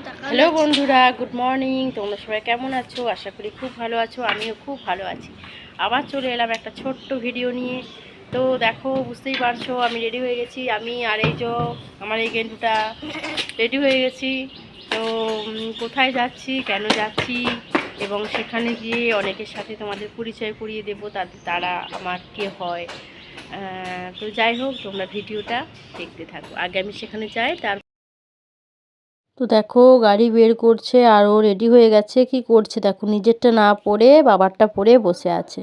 Hello বন্ধুরা, good morning. তোমরা সবাই কেমন আছো? আশা করি খুব ভালো আছো। আমিও খুব ভালো আছি। আবার চলে এলাম একটা ছোট্ট ভিডিও নিয়ে। তো দেখো, বুঝতেই পারছো আমি রেডি হয়ে গেছি। আমি আর এই যে আমার এই গেন্ডুটা রেডি হয়ে গেছি। তো কোথায় যাচ্ছি, কেন যাচ্ছি, এবং সেখানে গিয়ে অনেকের সাথে তোমাদের পরিচয় করিয়ে দেবো, তারা আমার কে হয়। তো যাই হোক, তোমরা ভিডিওটা দেখতে থাকো। আগে আমি সেখানে যাই। তো দেখো, গাড়ি বের করছে আর ও রেডি হয়ে গেছে। কি করছে দেখো, নিজেরটা না পরে বাবারটা পরে বসে আছে।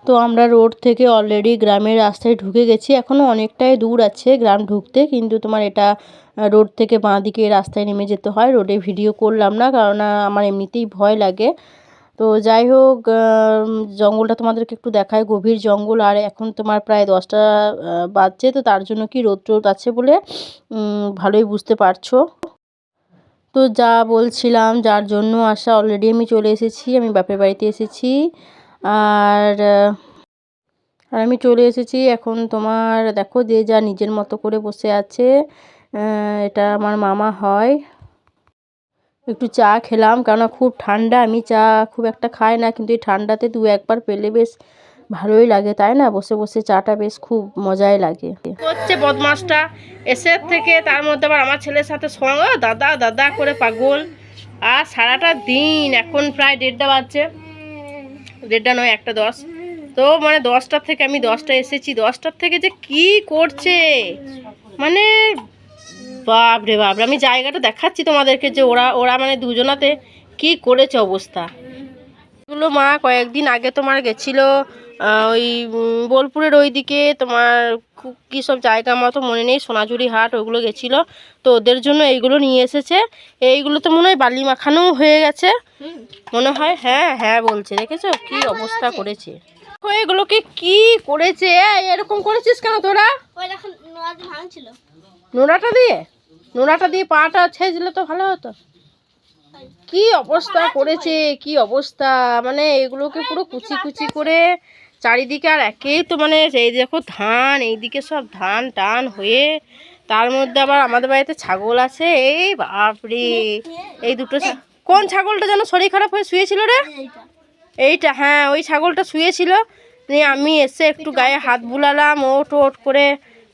তো আমরা রোড থেকে অলরেডি গ্রামের রাস্তায় ঢুকে গেছি। এখনও অনেকটাই দূর আছে গ্রাম ঢুকতে, কিন্তু তোমার এটা রোড থেকে বাঁ দিকে রাস্তায় নেমে যেতে হয়। রোডে ভিডিও করলাম না, কারণ আমার এমনিতেই ভয় লাগে। তো যাই হোক, জঙ্গলটা তোমাদেরকে একটু দেখায়, গভীর জঙ্গল। আর এখন তোমার প্রায় 10টা বাজছে, তো তার জন্য কি রোদ টোদ আছে বলে ভালোই বুঝতে পারছো। তো যা বলছিলাম, যার জন্য আসা, অলরেডি আমি চলে এসেছি। আমি বাপের বাড়িতে এসেছি। আর আমি চলে এসেছি। এখন তোমার দেখো, যে যা নিজের মতো করে বসে আছে। এটা আমার মামা হয়। একটু চা খেলাম, কেননা খুব ঠান্ডা। আমি চা খুব একটা খাই না, কিন্তু এই ঠান্ডাতে 2-1 বার পেলে বেশ ভালোই লাগে, তাই না? বসে বসে চাটা বেশ খুব মজাই লাগে। হচ্ছে বদমাসটা এসের থেকে, তার মধ্যে আবার আমার ছেলের সাথে সঙ্গে দাদা দাদা করে পাগল। আর সারাটা দিন, এখন প্রায় 1:30 বাজছে। 1:30 নয়, 1:10। তো মানে 10টার থেকে, আমি 10টায় এসেছি, 10টার থেকে যে কি করছে মানে বাপ রে বাপ। আমি জায়গাটা দেখাচ্ছি তোমাদেরকে, যে ওরা ওরা মানে দুজনাতে কি করেছে অবস্থা। এগুলো মা কয়েকদিন আগে তোমার গেছিলো ওই বোলপুরের ওই দিকে, তোমার কী সব জায়গা মতো মনে নেই, সোনাঝুরি হাট, ওগুলো গেছিলো। তো ওদের জন্য এইগুলো নিয়ে এসেছে। এইগুলো তো মনে হয় বালি মাখানো হয়ে গেছে মনে হয়। হ্যাঁ হ্যাঁ বলছে, দেখেছো কি অবস্থা করেছে। এগুলোকে কি করেছে, এরকম করেছিস কেন তোরা? নোড়াটা দিয়ে পাটা ছেড়ে দিলে তো ভালো হতো। কি অবস্থা করেছে, কি অবস্থা, মানে এগুলোকে পুরো কুচি কুচি করে চারিদিকে। আর একেই তো মানে এই দেখো ধান, এইদিকে সব ধান টান হয়ে, তার মধ্যে আবার আমাদের বাড়িতে ছাগল আছে। এই বাপরে, এই দুটো কোন ছাগলটা যেন শরীর খারাপ হয়ে শুয়েছিল রে? এইটা, হ্যাঁ, ওই ছাগলটা শুয়েছিল। নিয়ে আমি এসে একটু গায়ে হাত বুলালাম, ওট ওট করে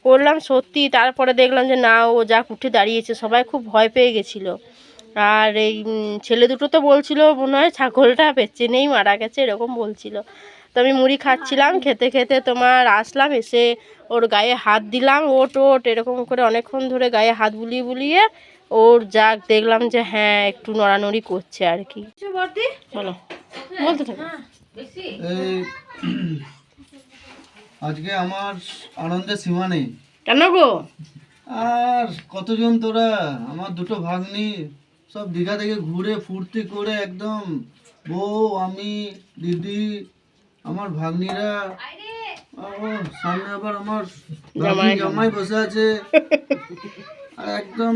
করলাম সত্যি। তারপরে দেখলাম যে না, ও যা উঠে দাঁড়িয়েছে। সবাই খুব ভয় পেয়ে গেছিলো। আর এই ছেলে দুটো তো বলছিল মনে হয় ছাগলটা বেঁচে নেই, মারা গেছে, এরকম বলছিল। তো আমি মুড়ি খাচ্ছিলাম, খেতে খেতে তোমার আসলাম, এসে ওর গায়ে হাত দিলাম, ওট ওট এরকম করে অনেকক্ষণ ধরে গায়ে হাত বুলিয়ে বুলিয়ে ওর যাক দেখলাম যে হ্যাঁ একটু নড়ানড়ি করছে আর কি। বলো, বলতে থাকো। আজকে আমার আনন্দের সীমা নেই। কেন গো? আর কতজন তোরা, আমার দুটো ভাগ্নি সব দীঘা থেকে ঘুরে ফুর্তি করে একদম, বউ, আমি, দিদি, আমার ভাগ্নিরা, সামনে আবার আমার জামাই বসে আছে। আর একদম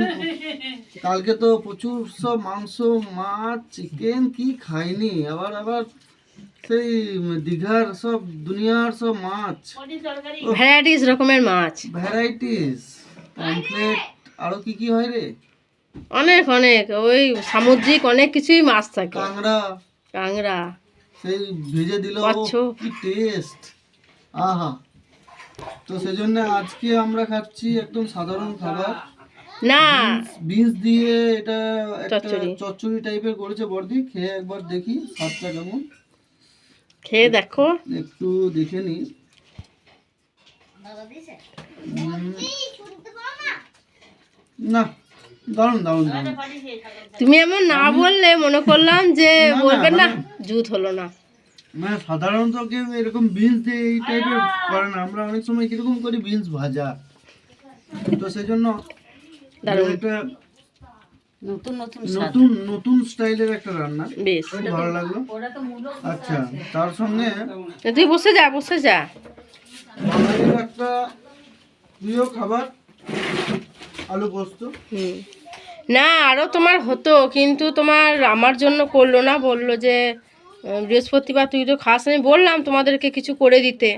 কালকে তো প্রচুর সব মাংস, মাছ, চিকেন, কি খাইনি। আবার আবার সেই দীঘার সব দুনিয়ার সব মাছ, ভ্যারাইটিস রকমের মাছ, ভ্যারাইটিস, পমফ্লেট, আরো কি কি হয় রে, অনেক অনেক ওই সামুদ্রিক অনেক কিছুই মাছ থাকে। কাংড়া সেই ভেজে দিল, কি টেস্ট, আহা। তো সেজন্য আজকে আমরা খাচ্ছি একদম সাধারণ খাবার না, বিনস দিয়ে। এটা একটা চচ্চড়ি টাইপের করেছে বর্দি। খেয়ে একবার দেখি স্বাদটা কেমন, খেয়ে দেখো, একটু দেখে নি। না, দারুণ দারুণ দারুণ। তুমি এমন না বললে মনে করলাম যে বলবেন না, জুত হলো না। মানে সাধারণত কেউ এরকম বিনস দিয়ে এই টাইপের করে না। আমরা অনেক সময় কিরকম করি, বিনস ভাজা। তো সেজন্য একটা নতুন নতুন স্টাইলের একটা রান্না, বেশ ভালো লাগলো। আচ্ছা, তার সঙ্গে তুই বসে যা, বসে যা। বাঙালির একটা প্রিয় খাবার আলু পোস্ত। না, আরও তোমার হতো, কিন্তু তোমার আমার জন্য করলো না, বললো যে বৃহস্পতিবার তুই তো খাস। আমি বললাম তোমাদেরকে কিছু করে দিতে,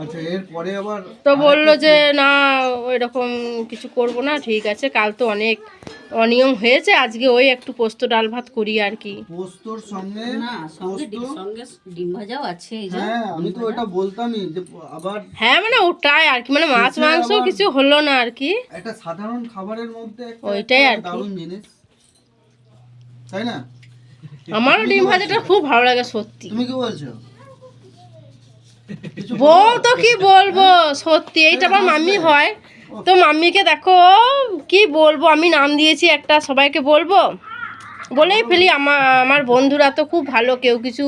আচ্ছা, এরপরে আবার তো বললো আরেকটা যে না এরকম কিছু করব না, ঠিক আছে, কাল তো অনেক অনিয়ম হয়েছে, আজকে ওই একটু পোস্ত ডাল ভাত করি আর কি। পোস্তর সঙ্গে না সঙ্গে পোস্ত, সঙ্গে ডিম ভাজাও আছে এই যে হ্যাঁ আমি তো এটা বলতামই যে আবার হ্যাঁ মানে ওটাই আর কি, মানে মাছ শেষে মাংস আবার কিছু হলো না আর কি, একটা সাধারণ খাবারের মধ্যে একটা ওইটাই একটা আর কি। দারুণ জিনিস, তাই না? আমারও তুমি কি ডিম বলছো? ভাজাটা খুব ভালো লাগে সত্যি। তুমি কি বলছো? কিছু বউ বলো? তো কি বলবো, সত্যি এইটা আমার মাম্মি হয়। তো মাম্মিকে দেখো কি বলবো, আমি নাম দিয়েছি একটা, সবাইকে বলবো বলেই ফেলি। আমার আমার বন্ধুরা তো খুব ভালো, কেউ কিছু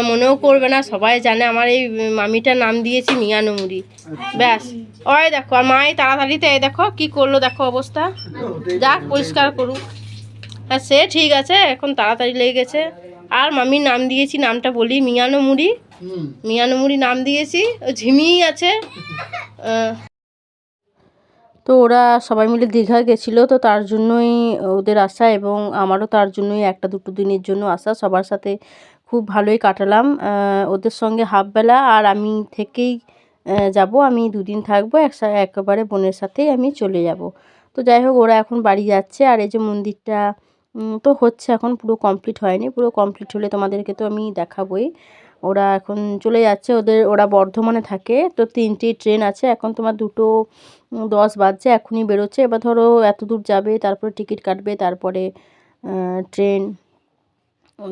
মনেও করবে না, সবাই জানে আমার এই মামিটার নাম দিয়েছি মিয়ানমুড়ি। ব্যাস, ওই দেখো আর মাই তাড়াতাড়িতে এই দেখো কি করলো, দেখো অবস্থা, যাক পরিষ্কার করুক। হ্যাঁ সে ঠিক আছে, এখন তাড়াতাড়ি লেগে গেছে। আর মামির নাম দিয়েছি, নামটা বলি মিয়ানমুড়ি, হুম, মিয়ানমুড়ি নাম দিয়েছি। ও ঝিমি আছে। তো ওরা সবাই মিলে দীঘা গেছিলো, তো তার জন্যই ওদের আসা, এবং আমারও তার জন্যই একটা দুটো দিনের জন্য আসা। সবার সাথে খুব ভালোই কাটালাম, ওদের সঙ্গে হাফবেলা, আর আমি থেকেই যাব, আমি দুদিন থাকবো একেবারে বোনের সাথেই আমি চলে যাব। তো যাই হোক ওরা এখন বাড়ি যাচ্ছে, আর এই যে মন্দিরটা তো হচ্ছে, এখন পুরো কমপ্লিট হয়নি, পুরো কমপ্লিট হলে তোমাদেরকে তো আমি দেখাবই। ওরা এখন চলে যাচ্ছে, ওরা বর্ধমানে থাকে, তো 3টি ট্রেন আছে, এখন তোমার 2:10 বাজছে, এখনই বেরোচ্ছে। এবার ধরো এত দূর যাবে, তারপরে টিকিট কাটবে, তারপরে ট্রেন।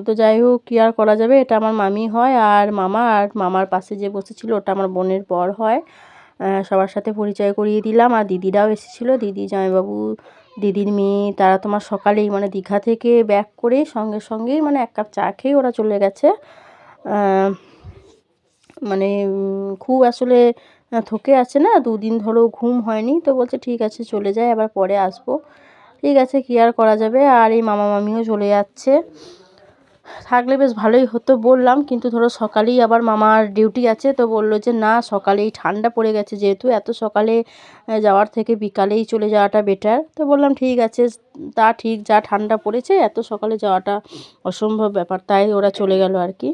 তো যাই হোক কী আর করা যাবে, এটা আমার মামি হয়, আর মামা, আর মামার পাশে যে বসেছিল ওটা আমার বোনের বর হয়। সবার সাথে পরিচয় করিয়ে দিলাম, আর দিদিরাও এসেছিলো, দিদি জামাইবাবু, দিদির মেয়ে, তারা তোমার সকালেই মানে দীঘা থেকে ব্যাক করে সঙ্গে সঙ্গেই মানে 1 কাপ চা খেয়ে ওরা চলে গেছে। মানে খুব আসলে থকে আছে না, 2 দিন ধরেও ঘুম হয়নি, তো বলছে ঠিক আছে চলে যায়, আবার পরে আসবো। ঠিক আছে কী আর করা যাবে। আর এই মামা মামিও চলে যাচ্ছে, থাকলে বেশ ভালোই হতো বললাম, কিন্তু ধরো সকালেই আবার মামার ডিউটি আছে, তো বললো যে না সকালেই ঠান্ডা পড়ে গেছে, যেহেতু এত সকালে যাওয়ার থেকে বিকালেই চলে যাওয়াটা বেটার। তো বললাম ঠিক আছে, তা ঠিক, যা ঠান্ডা পড়েছে এত সকালে যাওয়াটা অসম্ভব ব্যাপার, তাই ওরা চলে গেল আর কি।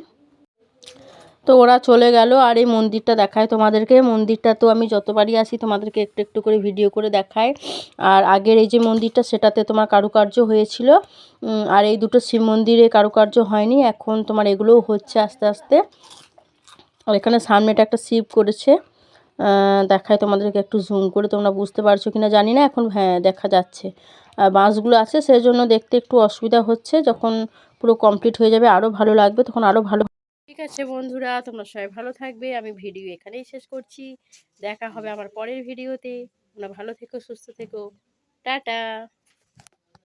তো ওরা চলে গেল, আর এই মন্দিরটা দেখায় তোমাদেরকে, মন্দিরটা তো আমি যতবারই আসি তোমাদেরকে একটু একটু করে ভিডিও করে দেখাই। আর আগের এই যে মন্দিরটা সেটাতে তোমার কারুকার্য হয়েছিল, আর এই দুটো শিব মন্দিরে কারুকার্য হয়নি, এখন তোমার এগুলোও হচ্ছে আস্তে আস্তে। আর এখানে সামনেটা একটা শিব করেছে, দেখায় তোমাদেরকে একটু জুম করে, তোমরা বুঝতে পারছো কিনা জানি না, এখন হ্যাঁ দেখা যাচ্ছে। আর বাঁশগুলো আছে সেই জন্য দেখতে একটু অসুবিধা হচ্ছে, যখন পুরো কমপ্লিট হয়ে যাবে আরও ভালো লাগবে, তখন আরও ভালো। ঠিক আছে বন্ধুরা, তোমরা সবাই ভালো থাকবে, আমি ভিডিও এখানেই শেষ করছি, দেখা হবে আমার পরের ভিডিওতে। তোমরা ভালো থেকো, সুস্থ থেকো, টাটা।